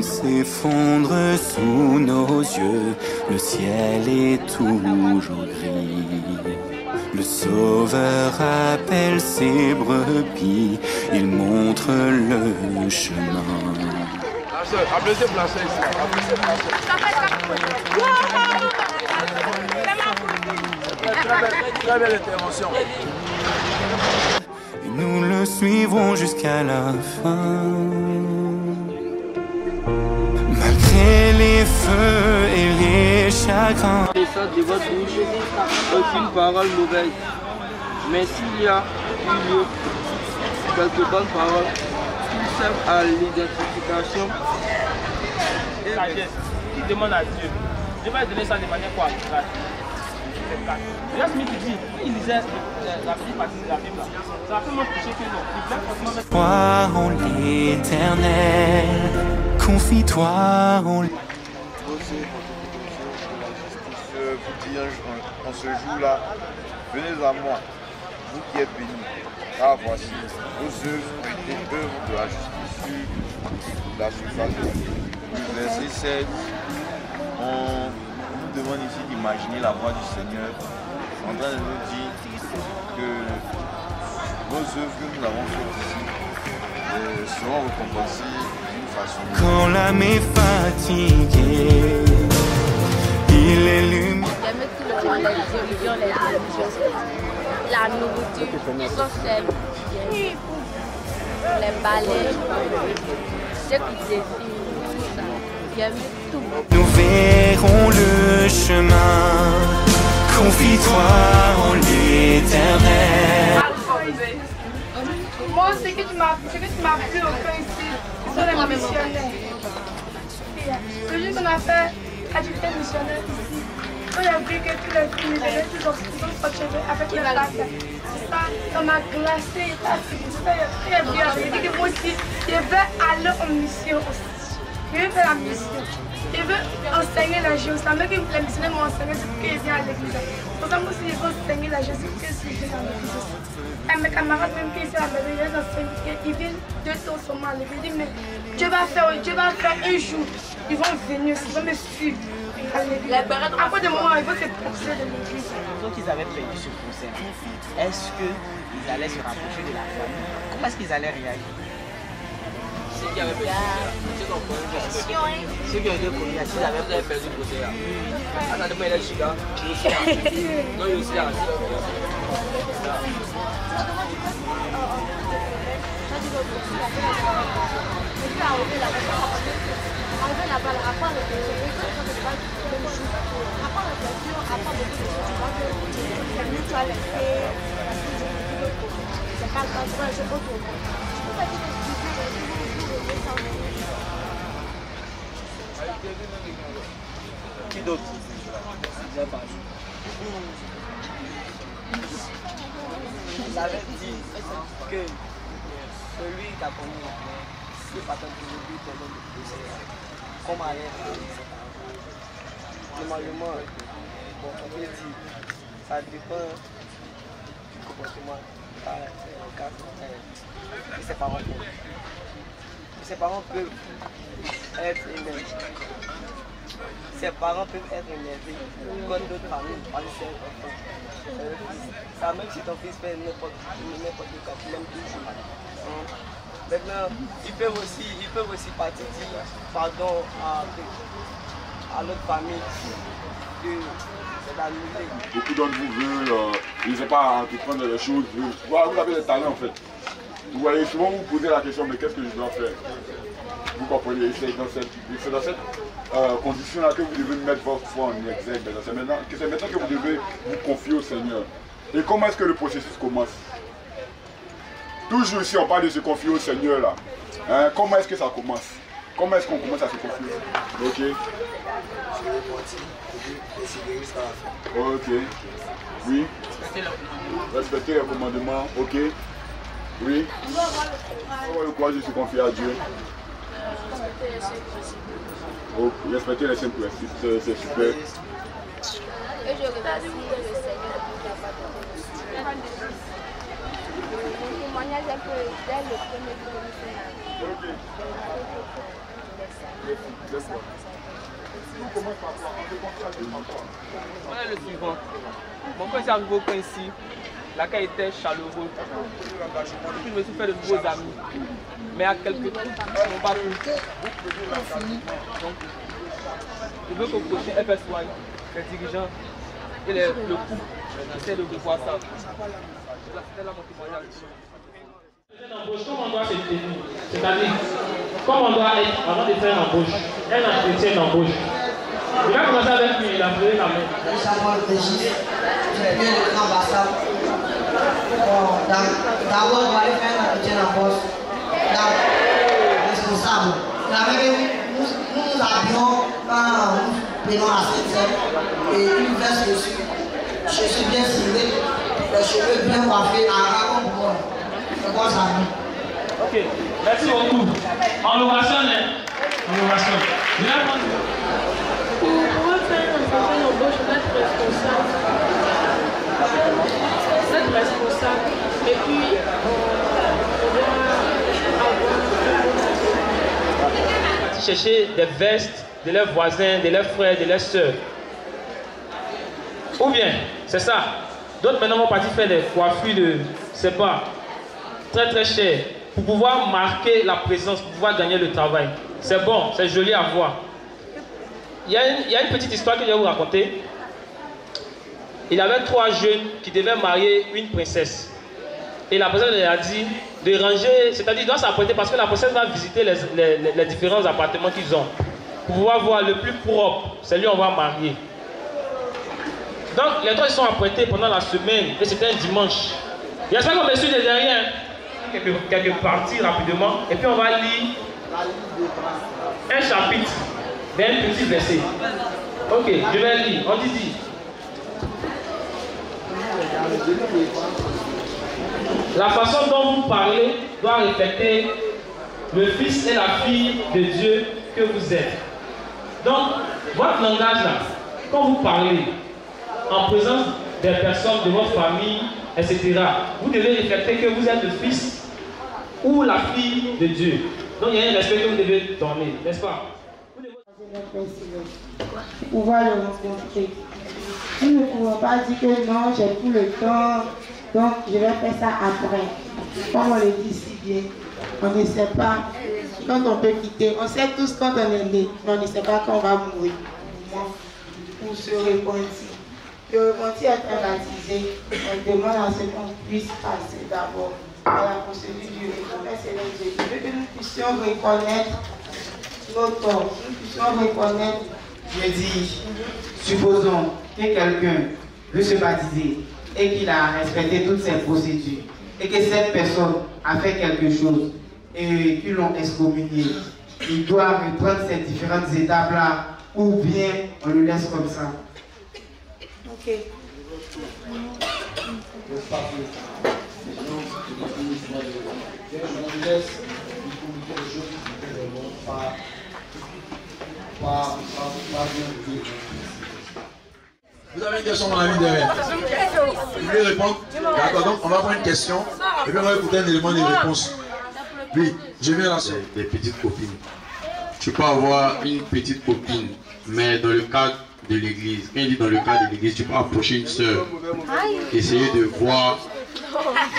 s'effondre sous nos yeux, le ciel est toujours gris. Le Sauveur appelle ses brebis, il montre le chemin. Applaudissez pour la soeur ici. Très belle intervention. Et nous le suivrons jusqu'à la fin. Malgré les feux et les chagrins. Et ça de votre bouche, aucune parole mauvaise. Mais s'il y a eu lieu quelques bonnes paroles qui servent à l'identification, Sagesse, qui demande à Dieu. Dieu va donner ça de manière quoi? Regarde ce qu'il dit. Il lisait la petite partie de la Bible. Ça a fait moins toucher que non. Toi en l'éternel, confie-toi en Vous dit en ce jour-là, venez à moi, vous qui êtes bénis, car voici, vos œuvres ont été œuvres de la justice sur la surface de la terre. Le verset 16, on nous demande ici d'imaginer la voix du Seigneur en train de nous dire que vos œuvres que nous avons faites ici seront récompensées d'une façon. quand l'âme est fatiguée, il illumine. J'aime tout le monde, les illusions, les religions, la nourriture, social, les balais, ce qui défile, tout ça. J'aime tout. Nous verrons le chemin, confie-toi en l'éternel. Moi, ce que tu m'as plu au fond ici, ce sont les missionnaires. Le jour qu'on a fait activité missionnaire ici, quand j'ai vu que tous les filles missionnaires, tous les sortis avec les plaques, ça m'a glacé, très bien. J'ai dit que moi aussi, je veux aller en mission aussi. Je veux faire la mission. Je veux enseigner la Jésus. Ça veut que les missionnaires m'ont enseigné, c'est pour que je vienne à l'église. Pour ça, moi aussi, je veux enseigner la Jésus, pour que je vienne à l'église aussi. Et mes camarades, même qui sont à la maison, ils viennent 2 temps seulement à l'église. Ils disent, mais Dieu va faire un jour. Ils vont venir, ils vont me suivre à l'église. Après de moment, ils vont se pousser de l'église. Donc ils avaient prévu ce concert. Est-ce qu'ils allaient se rapprocher de la famille? Comment est-ce qu'ils allaient réagir? ceux qui avaient perdu, ceux qui ont été promis, s'ils avaient perdu le côté là. Attendez, moi, il est chica. Non, il est aussi là. Qui d'autre? Vous avez dit que celui qui a commis la plaie, si pas tant que lui pardonne de péché, comment aller normalement, bon, on peut dire, ça dépend du comportement de ses parents. Ses parents peuvent être énervés. Ses parents peuvent être énervés comme d'autres familles, par ses enfants. Ça même si ton fils fait n'importe quoi, tu l'aimes toujours. Maintenant, ils peuvent aussi partir dire pardon à l'autre famille de l'annuler. Beaucoup d'entre vous veulent, ils ne savent pas entreprendre les choses. Vous avez des talents en fait. Vous voyez, souvent vous vous posez la question, mais qu'est-ce que je dois faire? Vous comprenez, c'est dans cette condition-là que vous devez mettre votre foi en exergue. C'est maintenant que vous devez vous confier au Seigneur. Et comment est-ce que le processus commence? Toujours ici, on parle de se confier au Seigneur là. Hein? Comment est-ce que ça commence? Comment est-ce qu'on commence à se confier? Ok. Ok. Oui. Respecter les commandements. Ok. Oui. Avoir le courage de se confier à Dieu. Oh, respecter les simples principes, c'est super. Et je remercie le Seigneur pour la parole. Mon témoignage est que dès le premier commissionnaire, Voilà le suivant. Mon père est arrivé au coin ici. L'accueil était chaleureux. Puis je me suis fait de nouveaux amis. Mais à quelques trucs, ils n'ont pas pu. Donc, je veux qu'au prochain FS1, les dirigeants et le couple essaient de revoir ça. C'était là mon témoignage. Comment on doit se tenir, c'est-à-dire, comme on doit être avant de faire une embauche, un entretien d'embauche. Je vais commencer avec lui, il a pris la main. Samuel Régis, j'ai bien le grand bassin. D'abord, on va aller faire un entretien d'embauche. Responsable. Nous nous habillons quand nous prenons la scène et une veste dessus. Je suis bien ciré, les cheveux bien coiffés, à raconte pour moi. Ok, merci beaucoup. On l'ovation, hein? On l'ovation. Pour pouvoir faire un entretien d'embauche, on doit être responsable. Être responsable. Et puis, on doit avoir... Chercher des vestes de leurs voisins, de leurs frères, de leurs soeurs. Ou bien, c'est ça. D'autres maintenant vont partir faire des coiffures de, c'est pas, très très cher, pour pouvoir marquer la présence, pour pouvoir gagner le travail. C'est bon, c'est joli à voir. Il y a une petite histoire que je vais vous raconter. Il y avait 3 jeunes qui devaient marier une princesse. Et la princesse leur a dit de ranger, c'est-à-dire qu'ils doivent s'apprêter parce que la princesse va visiter les différents appartements qu'ils ont. Pour pouvoir voir le plus propre, celui on va marier. Donc les 3 ils sont apprêtés pendant la semaine et c'était un dimanche. J'espère qu'on me suit de derrière. Quelques parties rapidement et puis on va lire un chapitre d'un petit verset. Ok, je vais lire. On dit. La façon dont vous parlez doit refléter le fils et la fille de Dieu que vous êtes. Donc, votre langage là, quand vous parlez en présence des personnes de votre famille, etc., vous devez refléter que vous êtes le fils ou la fille de Dieu. Donc, il y a un respect que vous devez donner, n'est-ce pas? Pouvoir le rencontrer. Nous ne pouvons pas dire que non, j'ai tout le temps, donc je vais faire ça après. Comme on le dit si bien, on ne sait pas quand on peut quitter. On sait tous quand on est né, mais on ne sait pas quand on va mourir. Pour se repentir. Le repentir est baptisé, on demande à ce qu'on puisse passer d'abord à la procédure du reconnaître et les Dieu. Que nous puissions reconnaître nos torts, nous puissions reconnaître. Je dis, supposons que quelqu'un veut se baptiser et qu'il a respecté toutes ces procédures et que cette personne a fait quelque chose et qu'ils l'ont excommunié. Il doit reprendre ces différentes étapes-là ou bien on le laisse comme ça. Ok. Vous avez une question, mon ami derrière? Vous voulez répondre? D'accord, donc on va prendre une question et puis on va écouter un élément de réponse. Oui, je viens là. Des petites copines. Tu peux avoir une petite copine, mais dans le cadre de l'église, quand il dit dans le cadre de l'église, tu peux approcher une soeur, essayer de voir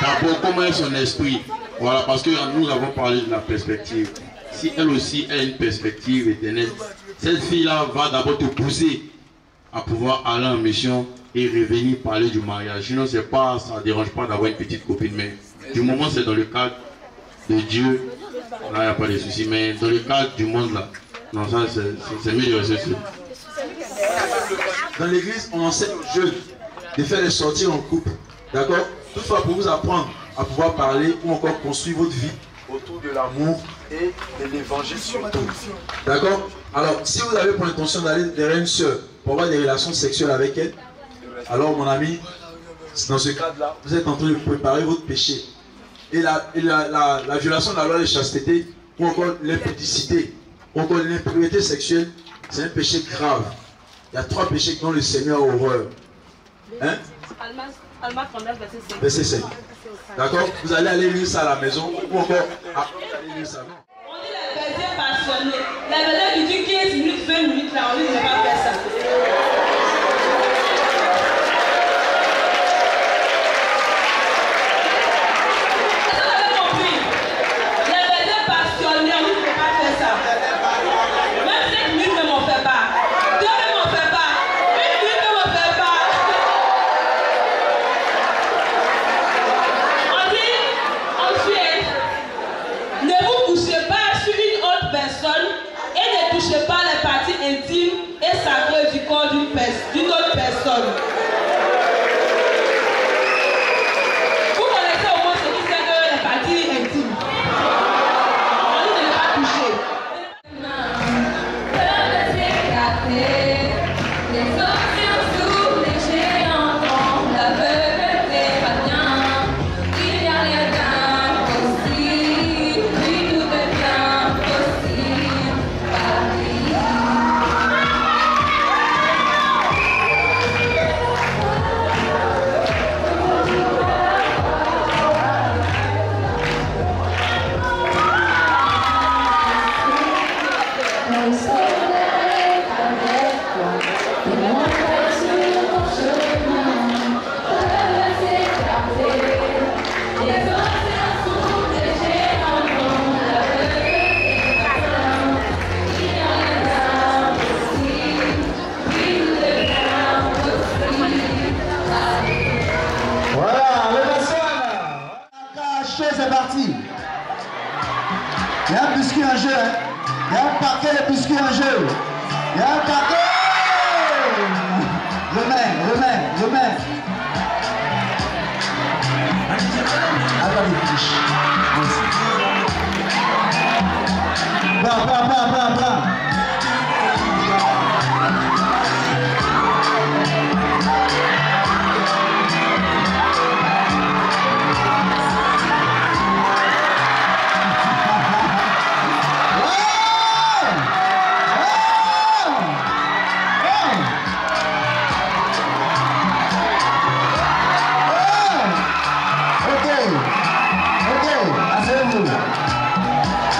d'abord comment est son esprit. Voilà, parce que nous avons parlé de la perspective. Si elle aussi a une perspective éternelle, cette fille-là va d'abord te pousser à pouvoir aller en mission et revenir parler du mariage. Sinon, ça ne dérange pas d'avoir une petite copine, mais du moment c'est dans le cadre de Dieu, là, il n'y a pas de souci. Mais dans le cadre du monde, là, non, ça, c'est mieux de rester seul. Dans l'église, on enseigne aux jeunes de faire des sorties en couple. D'accord? Toutefois, pour vous apprendre à pouvoir parler ou encore construire votre vie autour de l'amour et de l'évangile surtout. D'accord? Alors, si vous avez pour intention d'aller derrière une soeur pour avoir des relations sexuelles avec elle, alors mon ami, dans ce cadre-là, vous êtes en train de préparer votre péché. Et la violation de la loi de chasteté, ou encore l'impudicité, ou encore l'impureté sexuelle, c'est un péché grave. Il y a 3 péchés dont le Seigneur a horreur. Hein? Alma 39, verset 5. D'accord? Vous allez aller lire ça à la maison, ou encore après, vous allez lire ça. On dit le baiser passionné. Les personnes qui disent 15 minutes, 20 minutes, là, on ne peut pas faire ça. Intime et sacré du corps d'une autre personne. Vous connaissez au moins ce qui c'est que les parties intimes. On dit de ne pas toucher. Les options sous les géants, la veuve pas bien. Il n'y a rien d'impossible, puis tout est bien possible. C'est parti. Il y a un biscuit en jeu. Hein? Il y a un paquet de biscuits en jeu. Il y a un paquet. Remets. Attendez, fiche. Prends.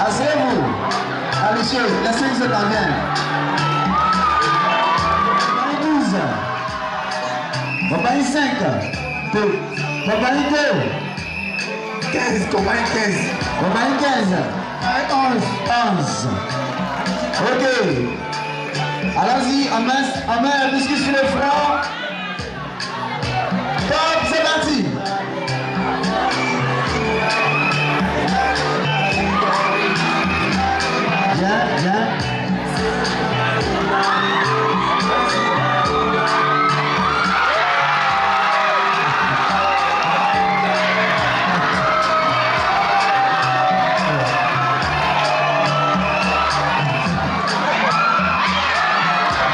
Asseyez-vous. Monsieur, laissez-nous cette affaire. Compagnie 5. Compagnie 2. 15. Compagnie 15. Compagnie 15. 11. Ok. Allons-y, on met un biscuit sur le front. Top, c'est parti. Viens.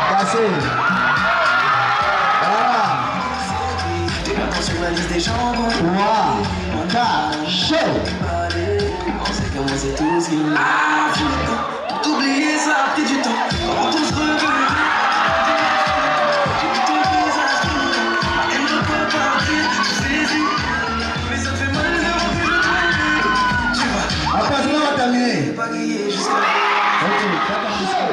Cassé. Voilà. 3, 4, chaud. Oubliez ça, a pris du temps. On tous revenir. J'ai vu ton visage briller. Elle ne peut pas partir, je saisis. Mais ça te fait mal de voir que je t'oublie. Tu vois. Après, on va terminer. Pas grillé jusqu'à. Ok, ça va jusqu'à.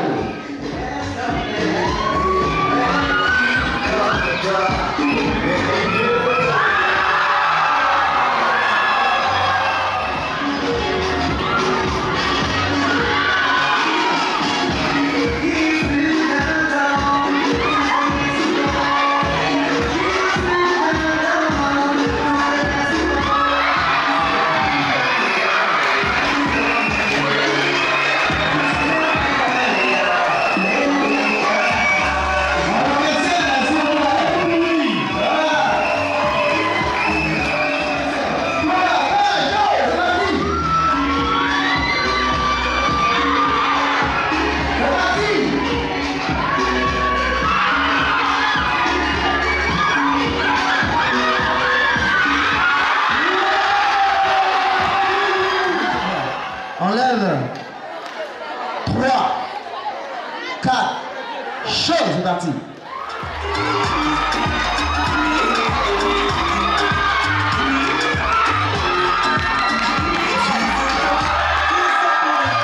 Enlève. 3, 4, chaud, c'est parti.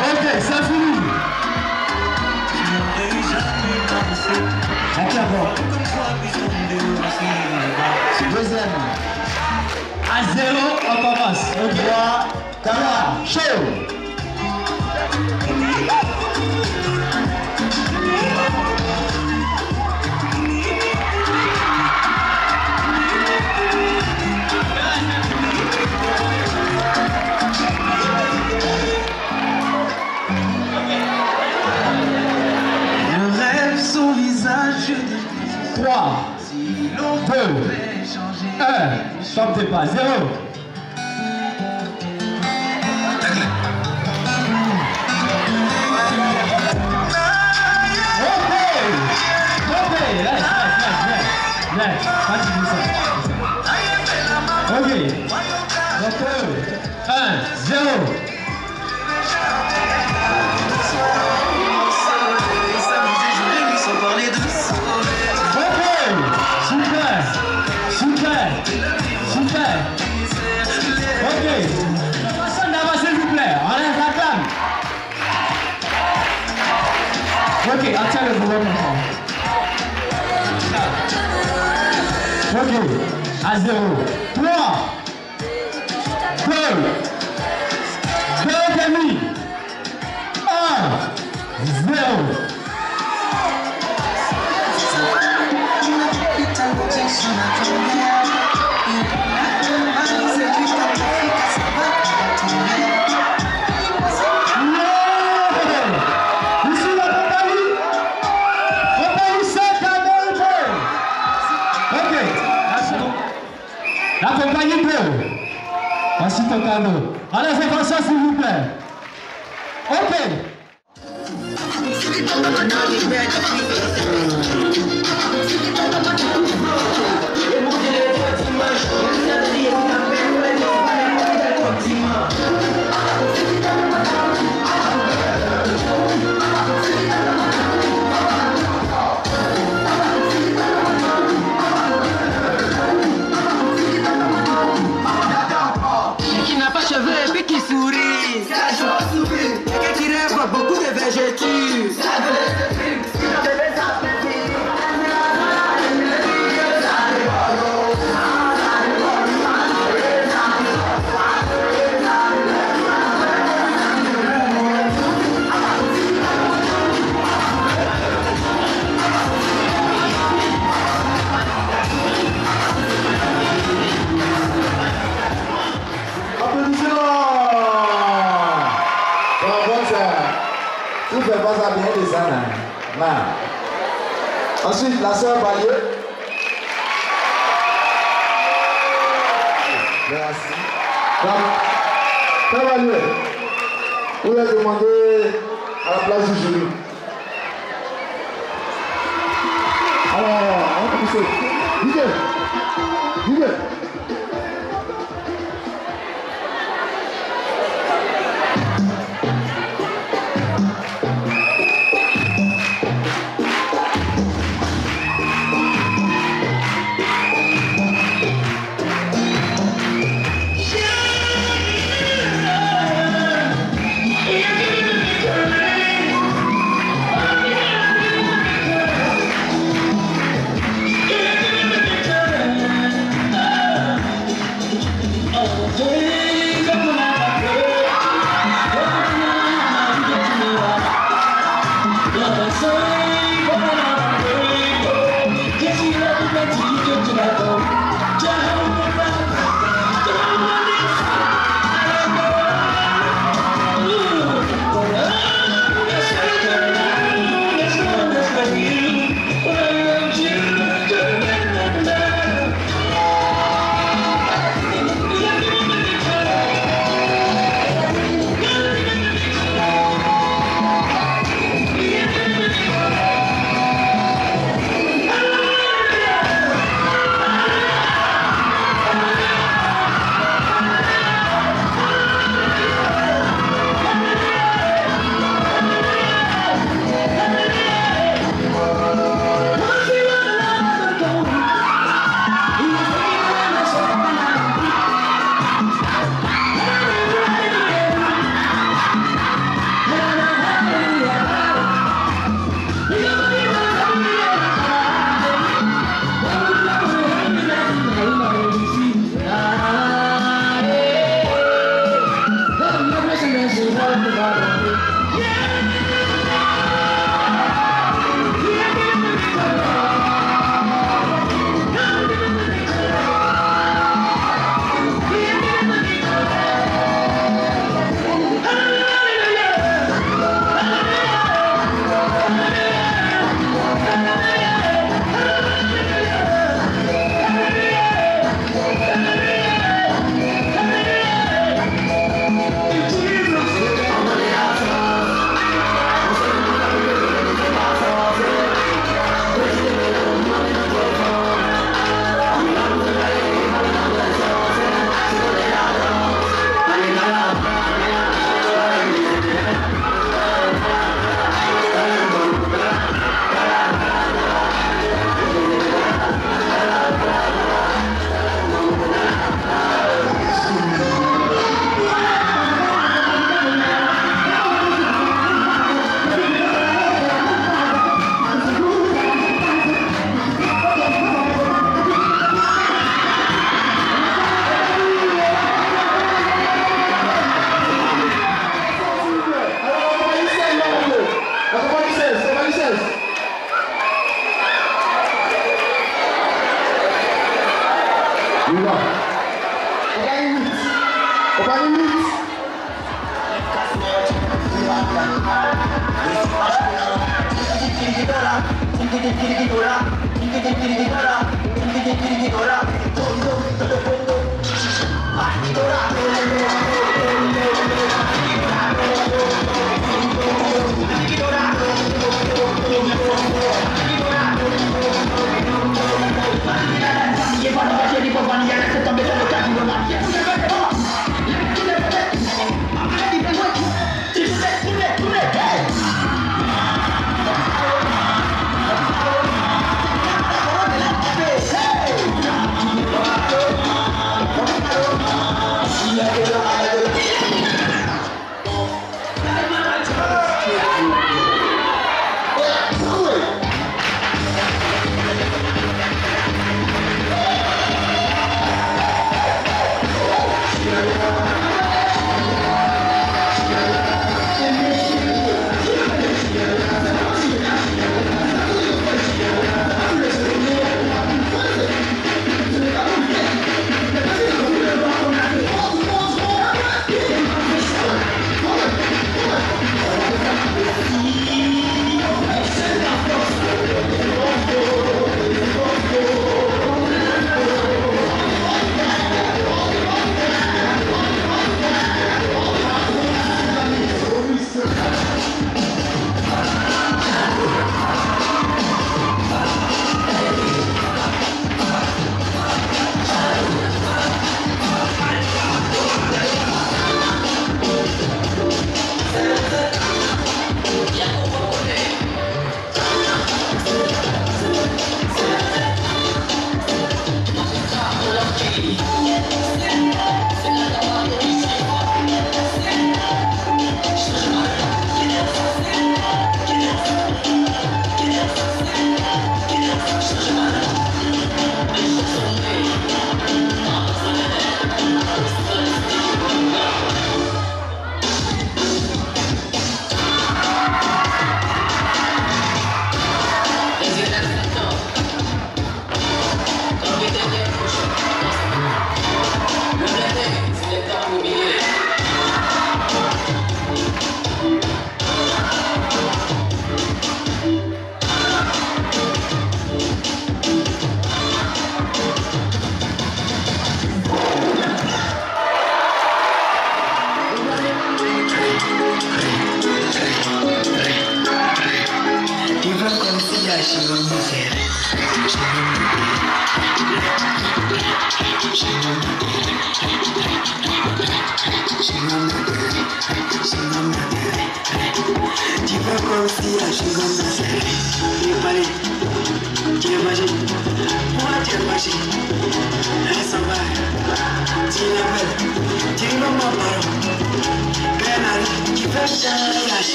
Ok, c'est fini. 3, Kara, show. Je rêve son visage. 3, 2, 1, sortez pas, 0. Ok. Donc 1, 0. Super. Ok. Personne d'avant, s'il vous plaît. On laisse la flamme. Ok, attends le gouvernement. Ok, à 0. 3, 2, 2,5, 1, 0. La compagnie Bleu. Voici ton cadeau. Allez, faites attention s'il vous plaît. Ok. Qui sourit, quelqu'un qui rêve beaucoup de végétus. Tout fait pas ça bien des années. Là. Ensuite, la sœur Balieu. Merci. Donc, sœur Balieu, vous lui demandez à la place du jury. Alors, on va commencer. Dis-le.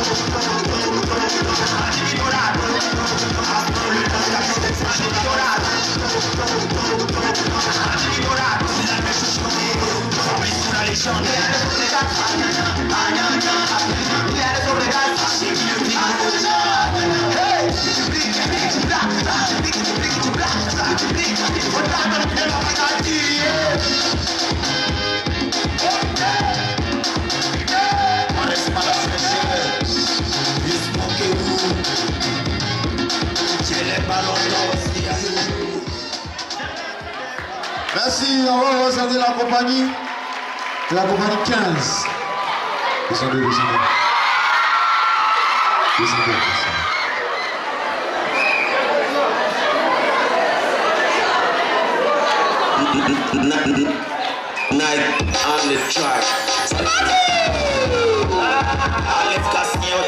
Qui Merci, on va ressortir la compagnie. C'est la compagnie 15. Descendez, descendez. Descendez, descendez. Night on the track. Alex Cassinho,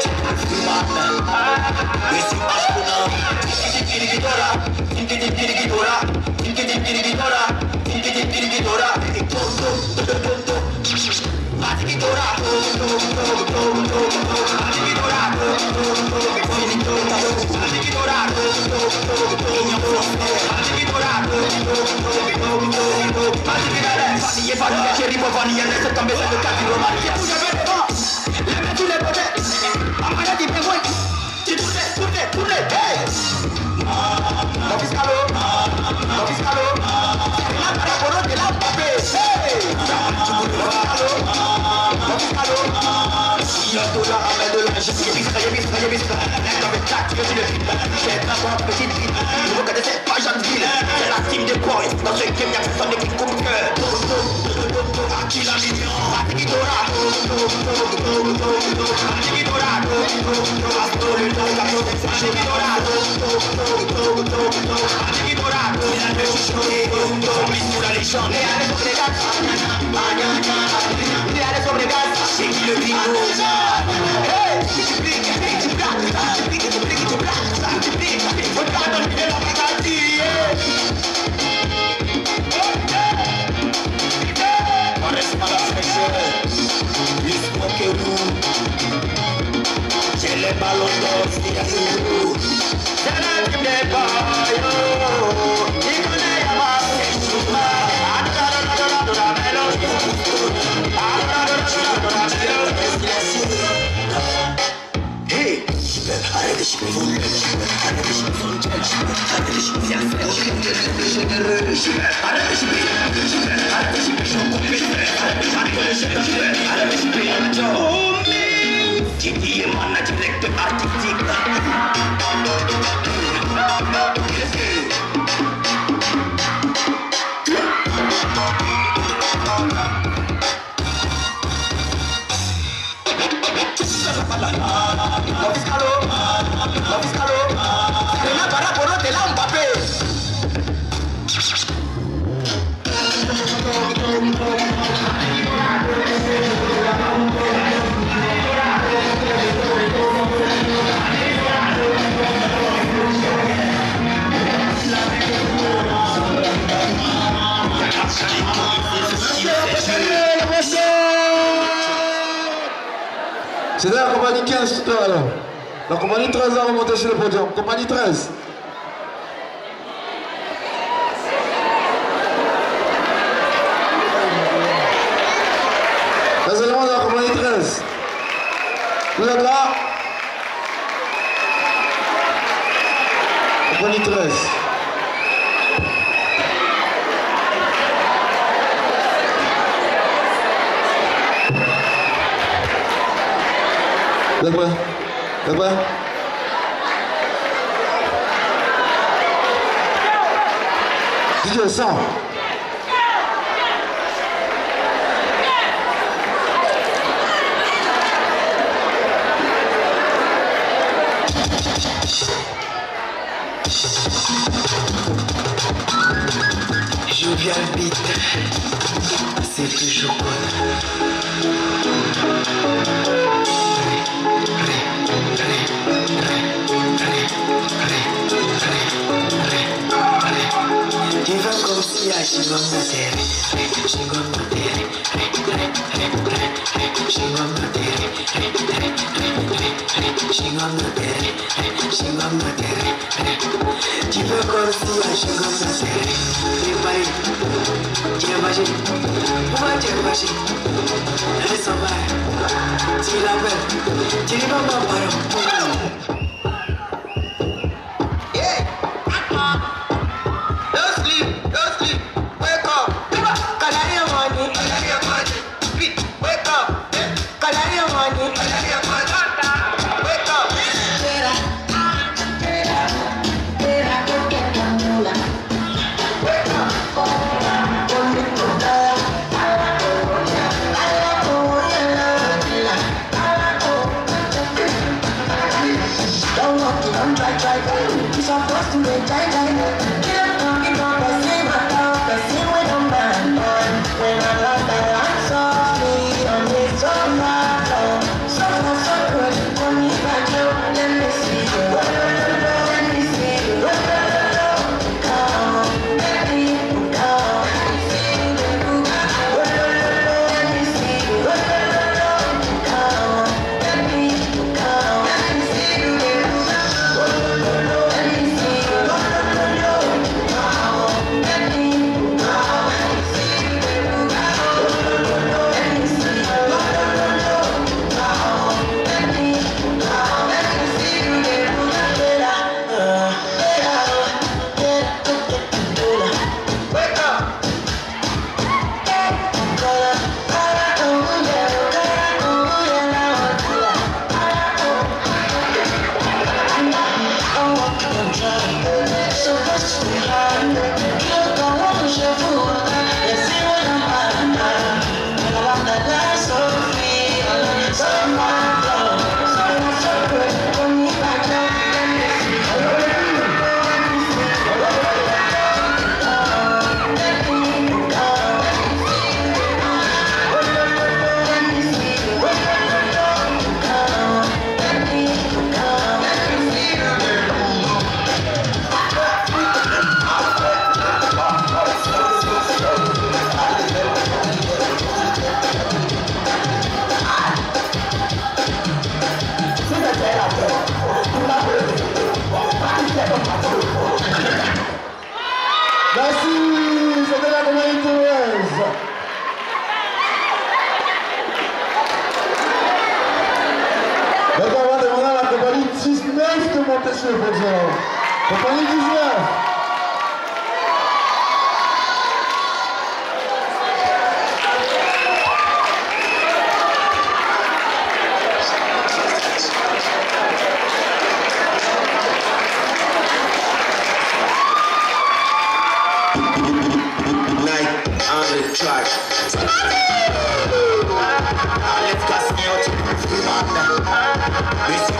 C'était la compagnie 15 tout à l'heure. La compagnie 13 a remonté sur le podium. Compagnie 13. Les éléments de la compagnie 13. Vous êtes là? Compagnie 13. Vous êtes prêts? Vous êtes prêts? DJ, ça. Julia le beat, c'est toujours Tu vas comme si à Chingom Materi, Chingom Materi, Chingom Materi, Tu peux comme si je suis comme ça, tu es magique. Pourquoi tu es magique? Elle s'en va. Tu l'appelles. Tu lui vas pas pardon. Don't sleep. Wake up. Collect your money. Wake up. Collect your money. Wake up. Don't try. You're supposed to be try. When I love that, I'm sorry. I'm so mad. So good. For me, but you, let me see you. Let me see you. Come, let me come. Let me see you. Come, let me come. Let me see you. Let me see you. Merci, c'était la commune toulousaise. Maintenant, on va demander à la compagnie 19 de monter sur le podium. Compagnie 19. Track. Let's go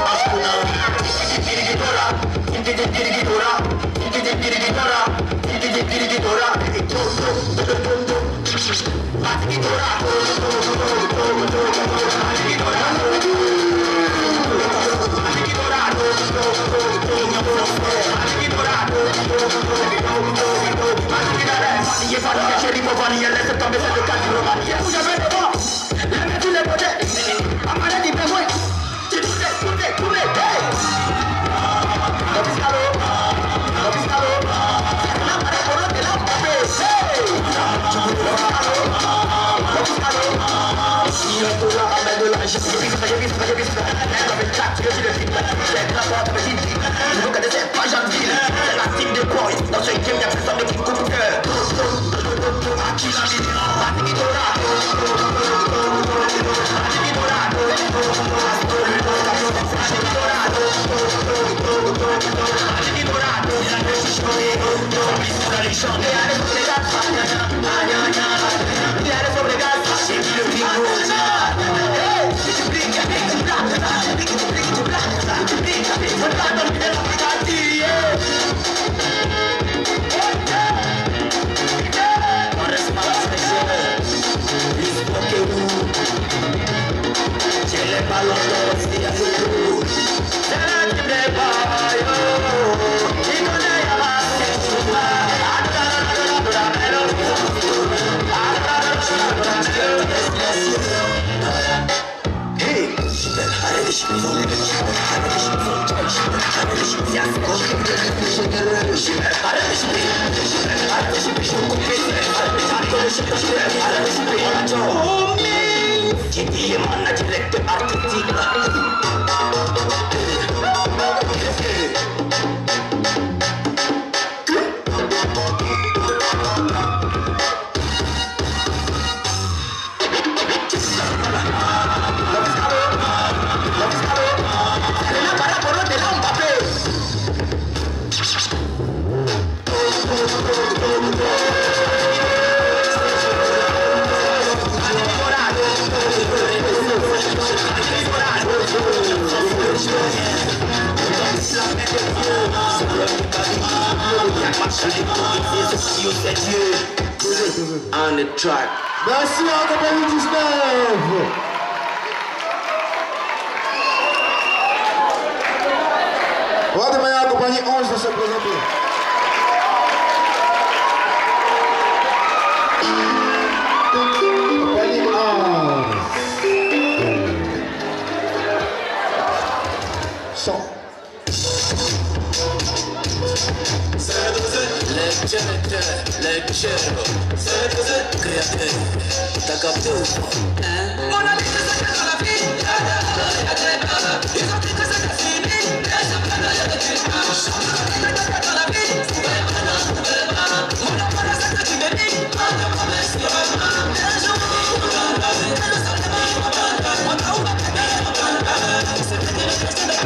see On the track. Merci à la compagnie 19. On va demander à la compagnie 11 de se présenter. Compagnie 11. Son. Leggero, createur, t'as capté ou pas? On a dit que c'était dans la vie, ils ont dit que c'était fini, mais ça prend la vie, c'était dans la vie, on a pas la secte du bébé, on a pas la secte du bébé, un jour, on a le sol de ma on a ouvert la bébé, c'était des questions de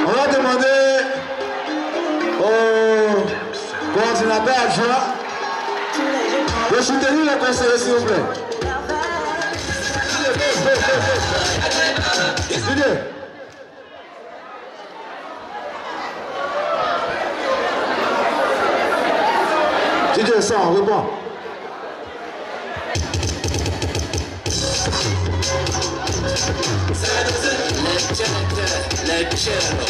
On va demander au coordinateur adjoint de soutenir les conseillers, s'il vous plaît. Didier. Didier, ça, on reprend. Leggero,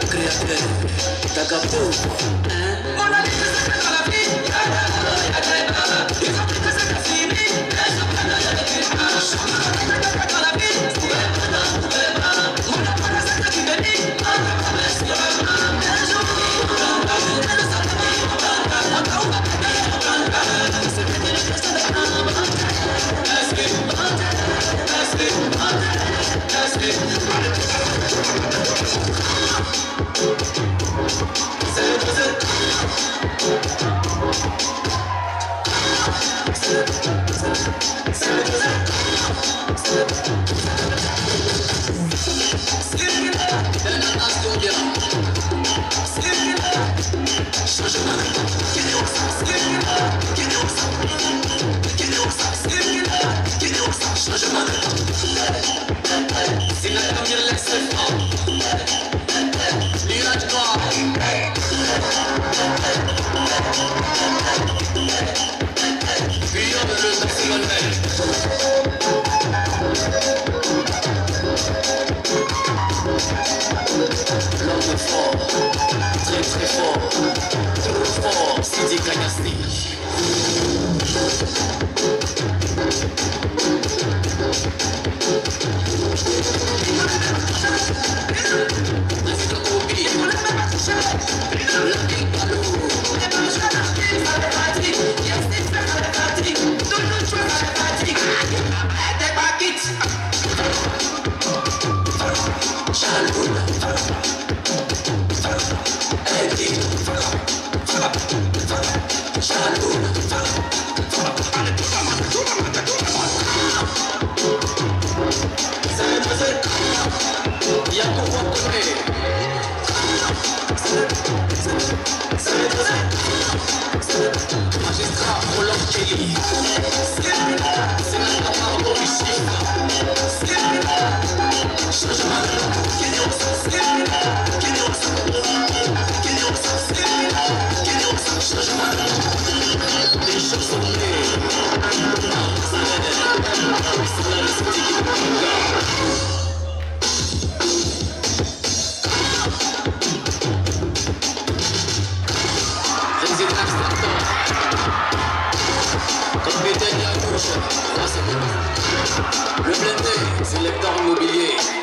createur, t'as capté ou pas? On a dit que c'était dans la vie, ils ont dit que c'était fini, mais ça prend la vie, c'était dans la vie, on a pas la secte du bébé, on a pas la secte du bébé, un jour, on a le sol de ma on a ouvert la bébé, c'était des questions de oublier.